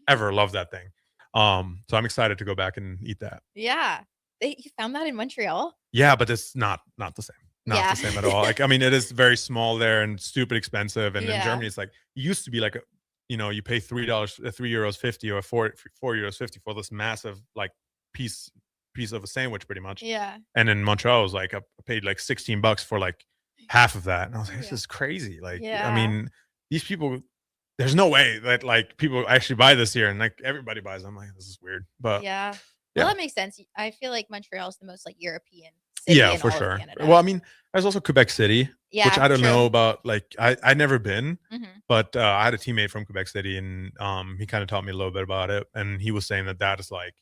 ever love that thing. So I'm excited to go back and eat that. Yeah. You found that in Montreal? Yeah, but it's not the same. Not the same at all. Like I mean, it is very small there and stupid expensive. And in Germany, it's like it used to be like you pay €3.50 or €4.50 for this massive like piece of a sandwich pretty much. Yeah. And in Montreal, it was like I paid like $16 for like half of that. And I was like, this is crazy. Like, I mean, these people, there's no way that like people actually buy this here and like everybody buys them. I'm like, this is weird. But well, that makes sense. I feel like Montreal is the most like European city in for all sure. of Canada. Well, I mean, there's also Quebec City, which I don't know about. Like, I'd never been, but I had a teammate from Quebec City, and he kind of taught me a little bit about it. And he was saying that is like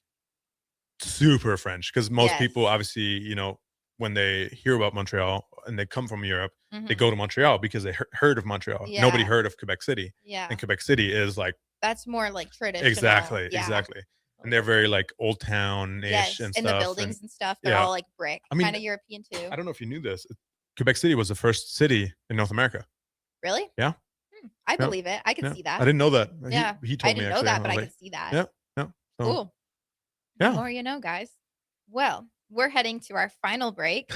super French because most people, obviously, when they hear about Montreal and they come from Europe, they go to Montreal because they heard of Montreal. Nobody heard of Quebec City. Yeah. And Quebec City is like that's more like traditional. Exactly. And they're very like old town-ish and stuff. And the buildings and stuff, they're all like brick, kind of European too. I don't know if you knew this. Quebec City was the first city in North America. Really? Yeah. I believe it. I can see that. I didn't know that. Yeah. He told me. I didn't know that, but I can see that. Yeah. So, cool. Yeah. The more you know, guys. Well, we're heading to our final break.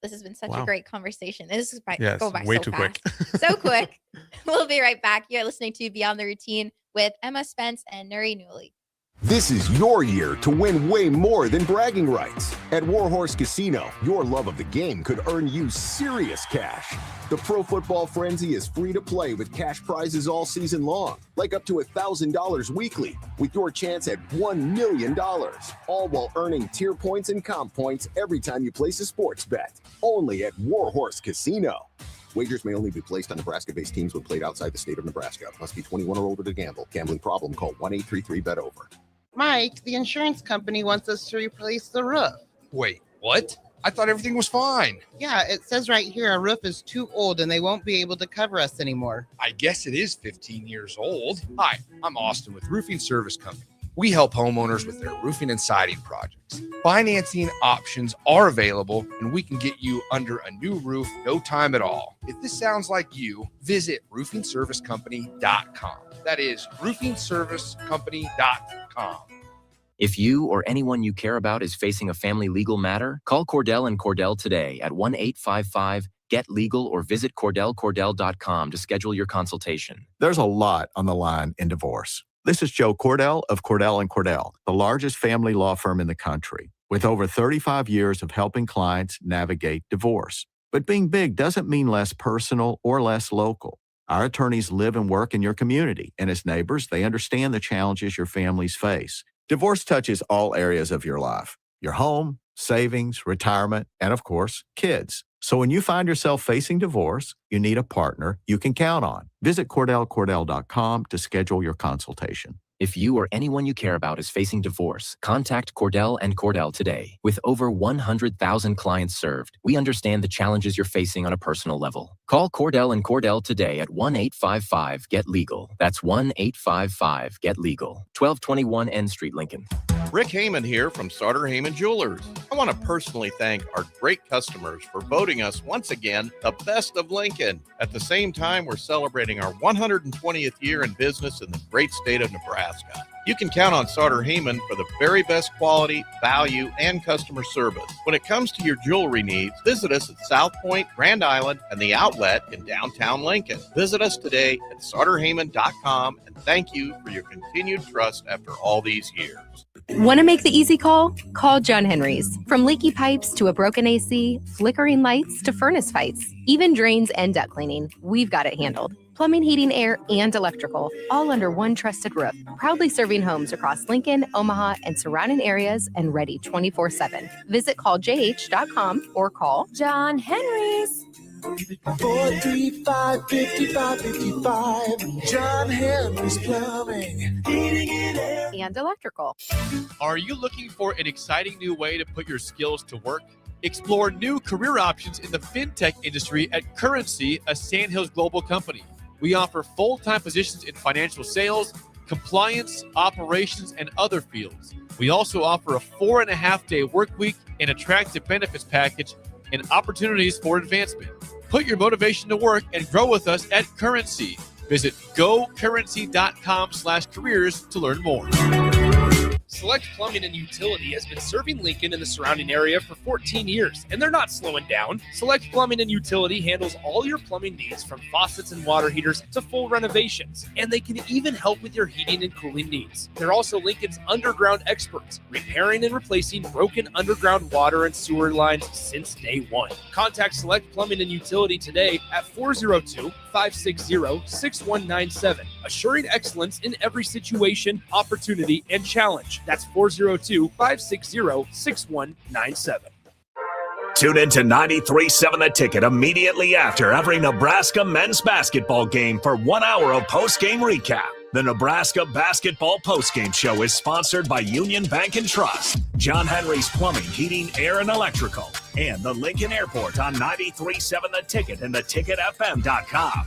This has been such a great conversation. This is go by way so too fast. quick. So quick. We'll be right back. You're listening to Beyond the Routine with Emma Spence and Nouredin Nouili. This is your year to win way more than bragging rights. At Warhorse Casino, your love of the game could earn you serious cash. The Pro Football Frenzy is free to play with cash prizes all season long, like up to $1,000 weekly, with your chance at $1 million, all while earning tier points and comp points every time you place a sports bet. Only at Warhorse Casino. Wagers may only be placed on Nebraska-based teams when played outside the state of Nebraska. Must be 21 or older to gamble. Gambling problem? Call 1-833-BET-OVER. Mike, the insurance company wants us to replace the roof. Wait, what? I thought everything was fine. Yeah, it says right here our roof is too old and they won't be able to cover us anymore. I guess it is 15 years old. Hi, I'm Austin with Roofing Service Company. We help homeowners with their roofing and siding projects. Financing options are available, and we can get you under a new roof no time at all. If this sounds like you, visit roofingservicecompany.com. That is roofingservicecompany.com. If you or anyone you care about is facing a family legal matter, call Cordell and Cordell today at 1-855-GET-LEGAL or visit CordellCordell.com to schedule your consultation. There's a lot on the line in divorce. This is Joe Cordell of Cordell & Cordell, the largest family law firm in the country, with over 35 years of helping clients navigate divorce. But being big doesn't mean less personal or less local. Our attorneys live and work in your community, and as neighbors, they understand the challenges your families face. Divorce touches all areas of your life: your home, savings, retirement, and of course, kids. So when you find yourself facing divorce, you need a partner you can count on. Visit CordellCordell.com to schedule your consultation. If you or anyone you care about is facing divorce, contact Cordell and Cordell today. With over 100,000 clients served, we understand the challenges you're facing on a personal level. Call Cordell and Cordell today at 1-855-GET-LEGAL. That's 1-855-GET-LEGAL. 1221 N Street, Lincoln. Rick Heyman here from Sartor Heyman Jewelers. I want to personally thank our great customers for voting us once again the best of Lincoln. At the same time, we're celebrating our 120th year in business in the great state of Nebraska. You can count on Sartor Heyman for the very best quality, value, and customer service. When it comes to your jewelry needs, visit us at South Point, Grand Island, and the Outlet in downtown Lincoln. Visit us today at SartorHeyman.com, and thank you for your continued trust after all these years. Want to make the easy call? Call John Henry's. From leaky pipes to a broken AC, flickering lights to furnace fights, even drains and duct cleaning, we've got it handled. Plumbing, heating, air, and electrical, all under one trusted roof. Proudly serving homes across Lincoln, Omaha, and surrounding areas, and ready 24/7. Visit calljh.com or call John Henry's. 435-5555. John Henry's Plumbing, Heating and Air, and Electrical. Are you looking for an exciting new way to put your skills to work? Explore new career options in the fintech industry at Currency, a Sandhills global company. We offer full-time positions in financial sales, compliance, operations, and other fields. We also offer a 4.5-day work week, an attractive benefits package, and opportunities for advancement. Put your motivation to work and grow with us at Currency. Visit gocurrency.com/careers to learn more. Select Plumbing and Utility has been serving Lincoln and the surrounding area for 14 years, and they're not slowing down. Select Plumbing and Utility handles all your plumbing needs, from faucets and water heaters to full renovations, and they can even help with your heating and cooling needs. They're also Lincoln's underground experts, repairing and replacing broken underground water and sewer lines since day one. Contact Select Plumbing and Utility today at 402-560-6197, assuring excellence in every situation, opportunity, and challenge. That's 402-560-6197. Tune in to 93.7 The Ticket immediately after every Nebraska men's basketball game for 1 hour of post-game recap. The Nebraska Basketball Postgame Show is sponsored by Union Bank and Trust, John Henry's Plumbing, Heating, Air, and Electrical, and the Lincoln Airport on 93.7 The Ticket and theticketfm.com.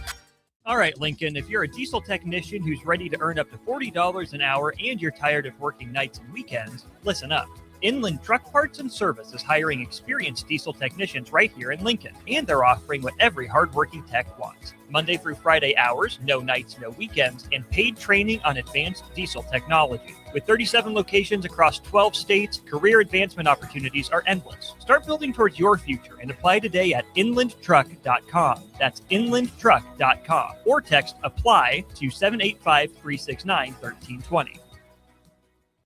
All right, Lincoln, if you're a diesel technician who's ready to earn up to $40 an hour and you're tired of working nights and weekends, listen up. Inland Truck Parts and Service is hiring experienced diesel technicians right here in Lincoln, and they're offering what every hardworking tech wants. Monday through Friday hours, no nights, no weekends, and paid training on advanced diesel technology. With 37 locations across 12 states, career advancement opportunities are endless. Start building towards your future and apply today at inlandtruck.com. That's inlandtruck.com. Or text APPLY to 785-369-1320.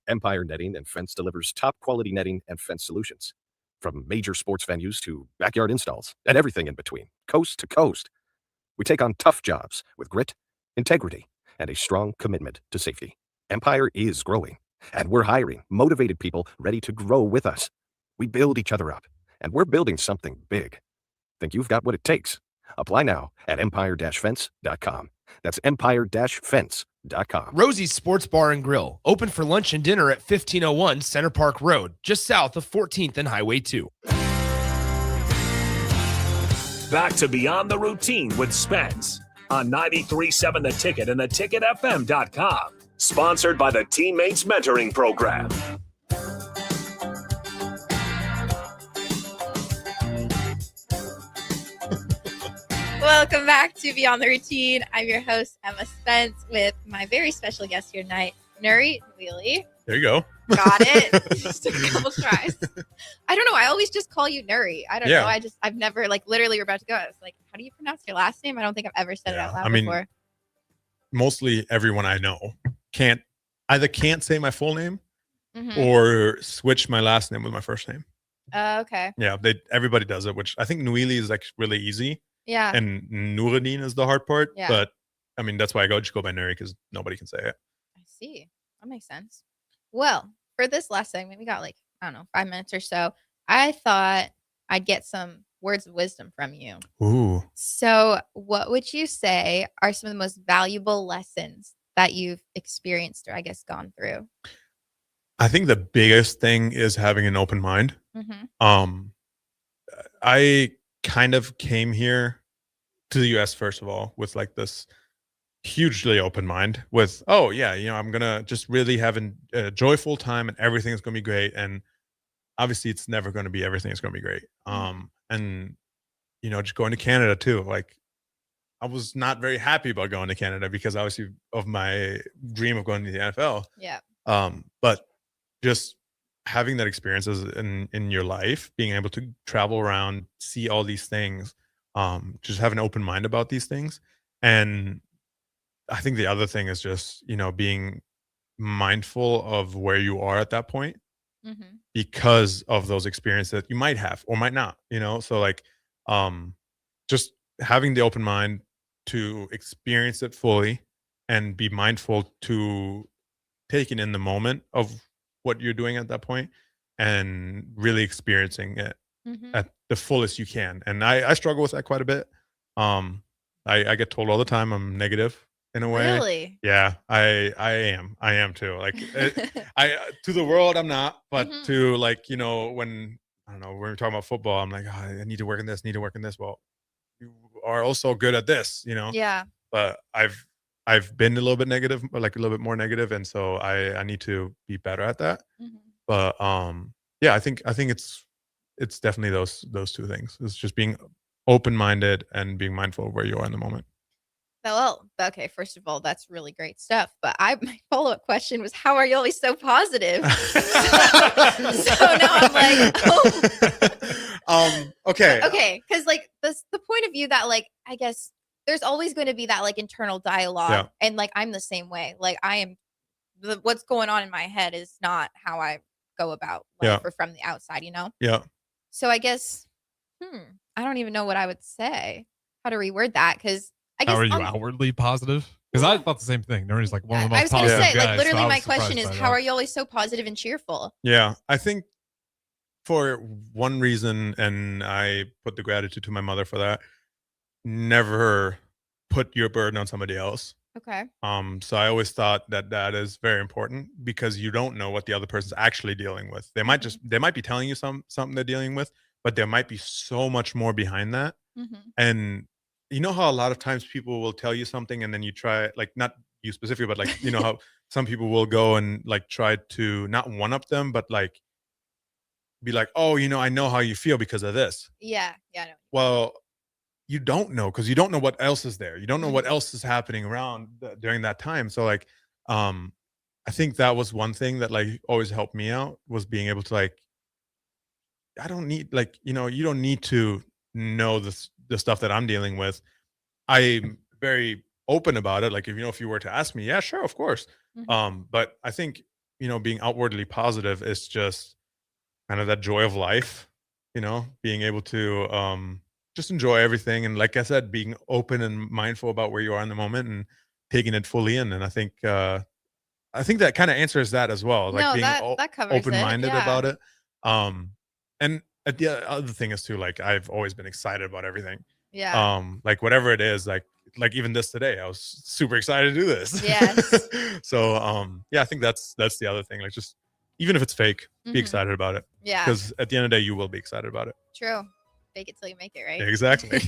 Empire Netting and Fence delivers top-quality netting and fence solutions. From major sports venues to backyard installs and everything in between, coast to coast. We take on tough jobs with grit, integrity, and a strong commitment to safety. Empire is growing, and we're hiring motivated people ready to grow with us. We build each other up, and we're building something big. Think you've got what it takes? Apply now at empire-fence.com. That's empire-fence.com. Rosie's Sports Bar and Grill, open for lunch and dinner at 1501 Center Park Road, just south of 14th and Highway 2. Back to Beyond the Routine with Spence on 93.7 The Ticket and theticketfm.com. Sponsored by the Teammates Mentoring Program. Welcome back to Beyond the Routine. I'm your host, Emma Spence, with my very special guest here tonight, Nouredin Nouili. There you go. Got it. Just took a couple tries. I don't know. I always just call you Nuri. I don't know. I've never, like, literally, we're about to go. I was like, how do you pronounce your last name? I don't think I've ever said it out loud before. Mostly everyone I know can't say my full name or switch my last name with my first name. Okay. Yeah, everybody does it, which I think Nouili is like really easy. Yeah. And Nouredin is the hard part. Yeah. But I mean, that's why I just go by Nuri, because nobody can say it. I see. That makes sense. Well, for this last segment, we got 5 minutes or so. I thought I'd get some words of wisdom from you. Ooh. So what would you say are some of the most valuable lessons that you've experienced or I guess gone through? I think the biggest thing is having an open mind. I kind of came here to the US, first of all, with like this hugely open mind with, I'm gonna just really have a joyful time and everything's gonna be great. And obviously it's never gonna be everything is gonna be great. And just going to Canada too, like I was not very happy about going to Canada because obviously of my dream of going to the NFL. Yeah. But just having that experience in your life, being able to travel around, see all these things, just have an open mind about these things. And I think the other thing is just, being mindful of where you are at that point because of those experiences that you might have or might not, so like just having the open mind to experience it fully and be mindful to take it in the moment of what you're doing at that point and really experiencing it at the fullest you can. And I struggle with that quite a bit. I get told all the time I'm negative in a way. Really? Yeah, I am too. Like to the world I'm not, but to when I don't know, when we're talking about football, I'm like, I need to work in this, Well, you are also good at this, Yeah. But I've been a little bit negative, like a little bit more negative, and so I need to be better at that. But I think it's definitely those two things. It's just being open-minded and being mindful of where you are in the moment. Well, okay, first of all, that's really great stuff. But my follow-up question was, how are you always so positive? So now I'm like, okay. Okay, because like the point of view that like I guess there's always going to be that like internal dialogue, and like I'm the same way. Like I am, what's going on in my head is not how I go about life or from the outside, Yeah. So I guess, I don't even know what I would say, how to reword that, because I guess how are you outwardly positive? Because I thought the same thing. Nobody's like one of the most I was positive going to say, guys, like literally so my question is, how are you always so positive and cheerful? Yeah, I think for one reason, and I put the gratitude to my mother for that, never put your burden on somebody else. Okay. So I always thought that is very important because you don't know what the other person's actually dealing with. They might be telling you something they're dealing with, but there might be so much more behind that. And you know how a lot of times people will tell you something and then you try, like, not you specifically, but like, how some people will go and like try to not one up them, but like be like, oh, I know how you feel because of this. Yeah. I know. Well, you don't know, because you don't know what else is there. You don't know what else is happening around during that time. So like, I think that was one thing that like always helped me out, was being able to like, I don't need, like, you don't need to know the stuff that I'm dealing with. I'm very open about it. Like if you were to ask me, yeah, sure, of course. But I think, being outwardly positive is just kind of that joy of life, being able to just enjoy everything. And like I said, being open and mindful about where you are in the moment and taking it fully in. And I think that kind of answers that as well. Like being that covers open-minded it. about it. And the other thing is too, like I've always been excited about everything. Yeah. Like whatever it is, like even this today, I was super excited to do this. Yes. So I think that's the other thing. Like just even if it's fake, be excited about it. Yeah. Because at the end of the day, you will be excited about it. True. Fake it till you make it, right? Exactly.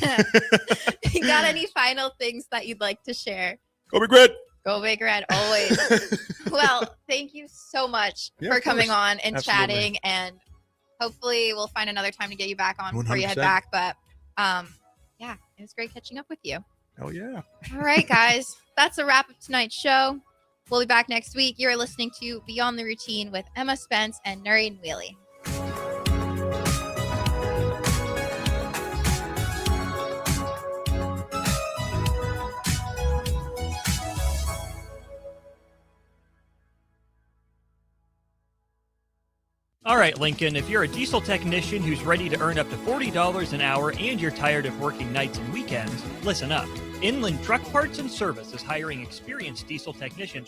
You got any final things that you'd like to share? Go be great. Go Big Red, always. Well, thank you so much Yeah, for of coming course. on and Absolutely. chatting, and hopefully we'll find another time to get you back on before you head 100%. back. But yeah, it was great catching up with you. Oh yeah. All right, guys, that's a wrap of tonight's show. We'll be back next week. You're listening to Beyond the Routine with Emma Spence and Nouredin Nouili. All right, Lincoln, if you're a diesel technician who's ready to earn up to $40 an hour and you're tired of working nights and weekends, listen up. Inland Truck Parts and Service is hiring experienced diesel technicians